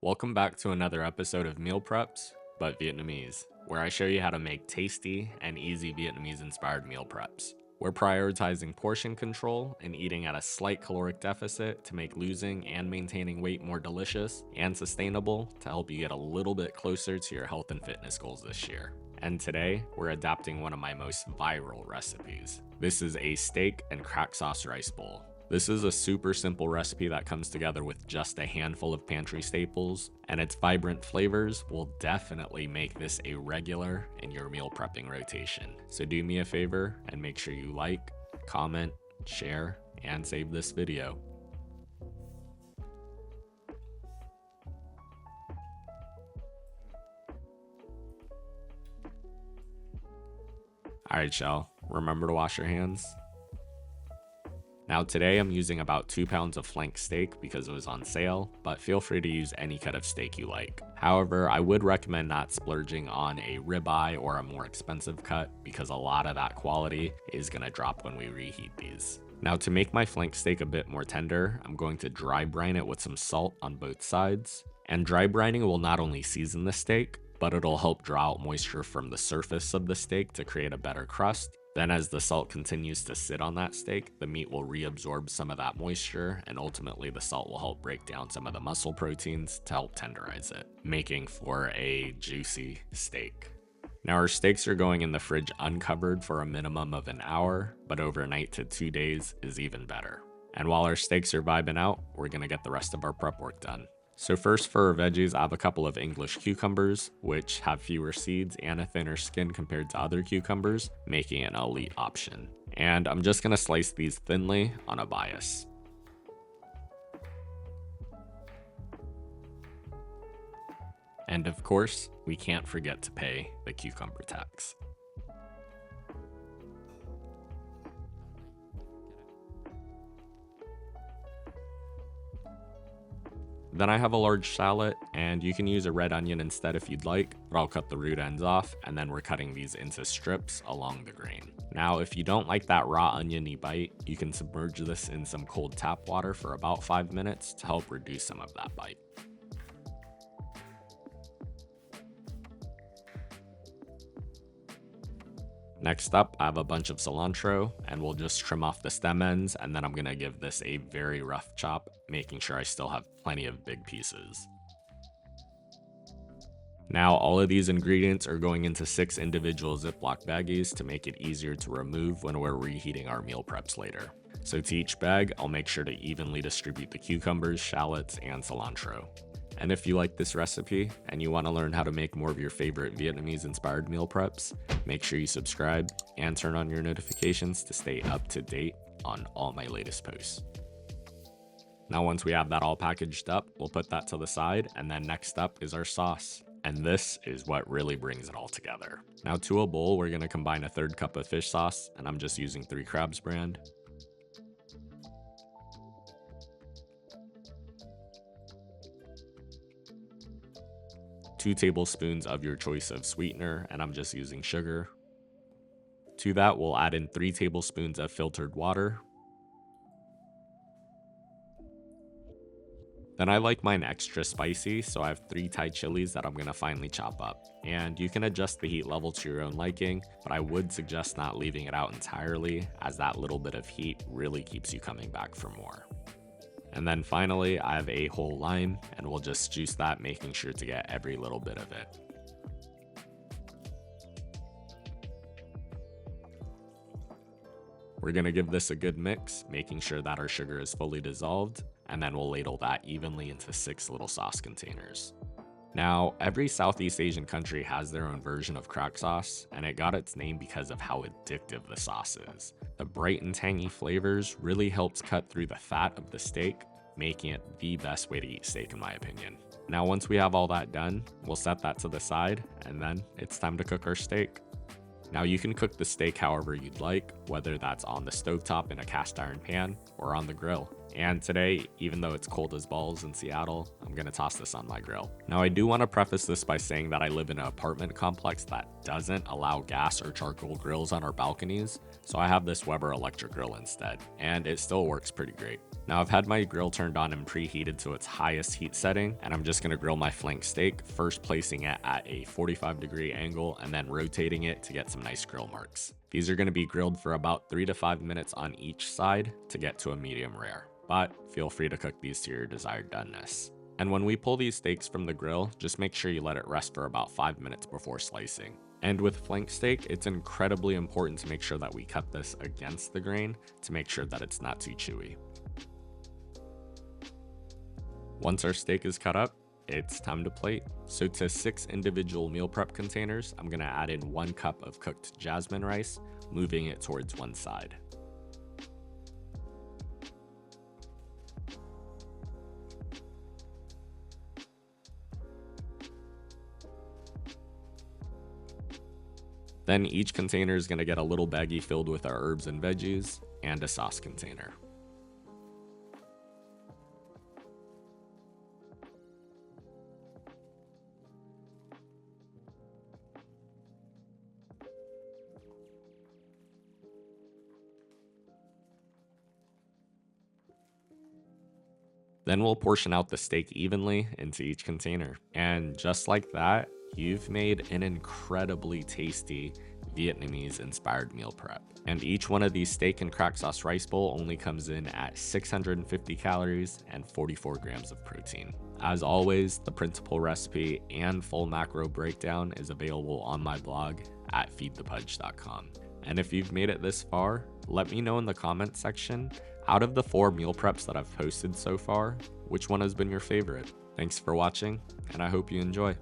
Welcome back to another episode of Meal Preps, but Vietnamese, where I show you how to make tasty and easy Vietnamese inspired meal preps. We're prioritizing portion control and eating at a slight caloric deficit to make losing and maintaining weight more delicious and sustainable to help you get a little bit closer to your health and fitness goals this year. And today, we're adapting one of my most viral recipes. This is a steak and crack sauce rice bowl. This is a super simple recipe that comes together with just a handful of pantry staples, and its vibrant flavors will definitely make this a regular in your meal prepping rotation. So do me a favor and make sure you like, comment, share, and save this video. Alright y'all, remember to wash your hands. Now today I'm using about 2 pounds of flank steak because it was on sale, but feel free to use any cut of steak you like. However, I would recommend not splurging on a ribeye or a more expensive cut because a lot of that quality is going to drop when we reheat these. Now to make my flank steak a bit more tender, I'm going to dry brine it with some salt on both sides. And dry brining will not only season the steak, but it'll help draw out moisture from the surface of the steak to create a better crust. Then as the salt continues to sit on that steak, the meat will reabsorb some of that moisture, and ultimately the salt will help break down some of the muscle proteins to help tenderize it, making for a juicy steak. Now our steaks are going in the fridge uncovered for a minimum of an hour, but overnight to 2 days is even better. And while our steaks are vibing out, we're gonna get the rest of our prep work done. So first for our veggies, I have a couple of English cucumbers, which have fewer seeds and a thinner skin compared to other cucumbers, making it an elite option. And I'm just gonna slice these thinly on a bias. And of course, we can't forget to pay the cucumber tax. Then I have a large shallot, and you can use a red onion instead if you'd like, but I'll cut the root ends off, and then we're cutting these into strips along the grain. Now, if you don't like that raw oniony bite, you can submerge this in some cold tap water for about 5 minutes to help reduce some of that bite. Next up, I have a bunch of cilantro, and we'll just trim off the stem ends, and then I'm gonna give this a very rough chop, making sure I still have plenty of big pieces. Now all of these ingredients are going into 6 individual Ziploc baggies to make it easier to remove when we're reheating our meal preps later. So to each bag, I'll make sure to evenly distribute the cucumbers, shallots, and cilantro. And if you like this recipe and you want to learn how to make more of your favorite Vietnamese inspired meal preps, make sure you subscribe and turn on your notifications to stay up to date on all my latest posts. Now once we have that all packaged up, we'll put that to the side, and then next up is our sauce. And this is what really brings it all together. Now to a bowl, we're going to combine a 1/3 cup of fish sauce, and I'm just using 3 Crabs brand. 2 tablespoons of your choice of sweetener, and I'm just using sugar. To that, we'll add in 3 tablespoons of filtered water. Then I like mine extra spicy, so I have 3 Thai chilies that I'm going to finely chop up. And you can adjust the heat level to your own liking, but I would suggest not leaving it out entirely, as that little bit of heat really keeps you coming back for more. And then finally, I have a whole lime, and we'll just juice that, making sure to get every little bit of it. We're gonna give this a good mix, making sure that our sugar is fully dissolved, and then we'll ladle that evenly into 6 little sauce containers. Now, every Southeast Asian country has their own version of crack sauce, and it got its name because of how addictive the sauce is. The bright and tangy flavors really helps cut through the fat of the steak, making it the best way to eat steak in my opinion. Now once we have all that done, we'll set that to the side, and then it's time to cook our steak. Now you can cook the steak however you'd like, whether that's on the stovetop in a cast iron pan or on the grill. And today, even though it's cold as balls in Seattle, I'm gonna toss this on my grill. Now I do want to preface this by saying that I live in an apartment complex that doesn't allow gas or charcoal grills on our balconies, so I have this Weber electric grill instead, and it still works pretty great. Now I've had my grill turned on and preheated to its highest heat setting, and I'm just gonna grill my flank steak, first placing it at a 45-degree angle and then rotating it to get some nice grill marks. These are gonna be grilled for about 3 to 5 minutes on each side to get to a medium rare, but feel free to cook these to your desired doneness. And when we pull these steaks from the grill, just make sure you let it rest for about 5 minutes before slicing. And with flank steak, it's incredibly important to make sure that we cut this against the grain to make sure that it's not too chewy. Once our steak is cut up, it's time to plate. So to 6 individual meal prep containers, I'm gonna add in 1 cup of cooked jasmine rice, moving it towards one side. Then each container is gonna get a little baggie filled with our herbs and veggies, and a sauce container. Then we'll portion out the steak evenly into each container. And just like that, you've made an incredibly tasty Vietnamese inspired meal prep. And each one of these steak and crack sauce rice bowl only comes in at 650 calories and 44 grams of protein. As always, the principal recipe and full macro breakdown is available on my blog at feedthepudge.com. And if you've made it this far, let me know in the comments section, out of the 4 meal preps that I've posted so far, which one has been your favorite? Thanks for watching, and I hope you enjoy.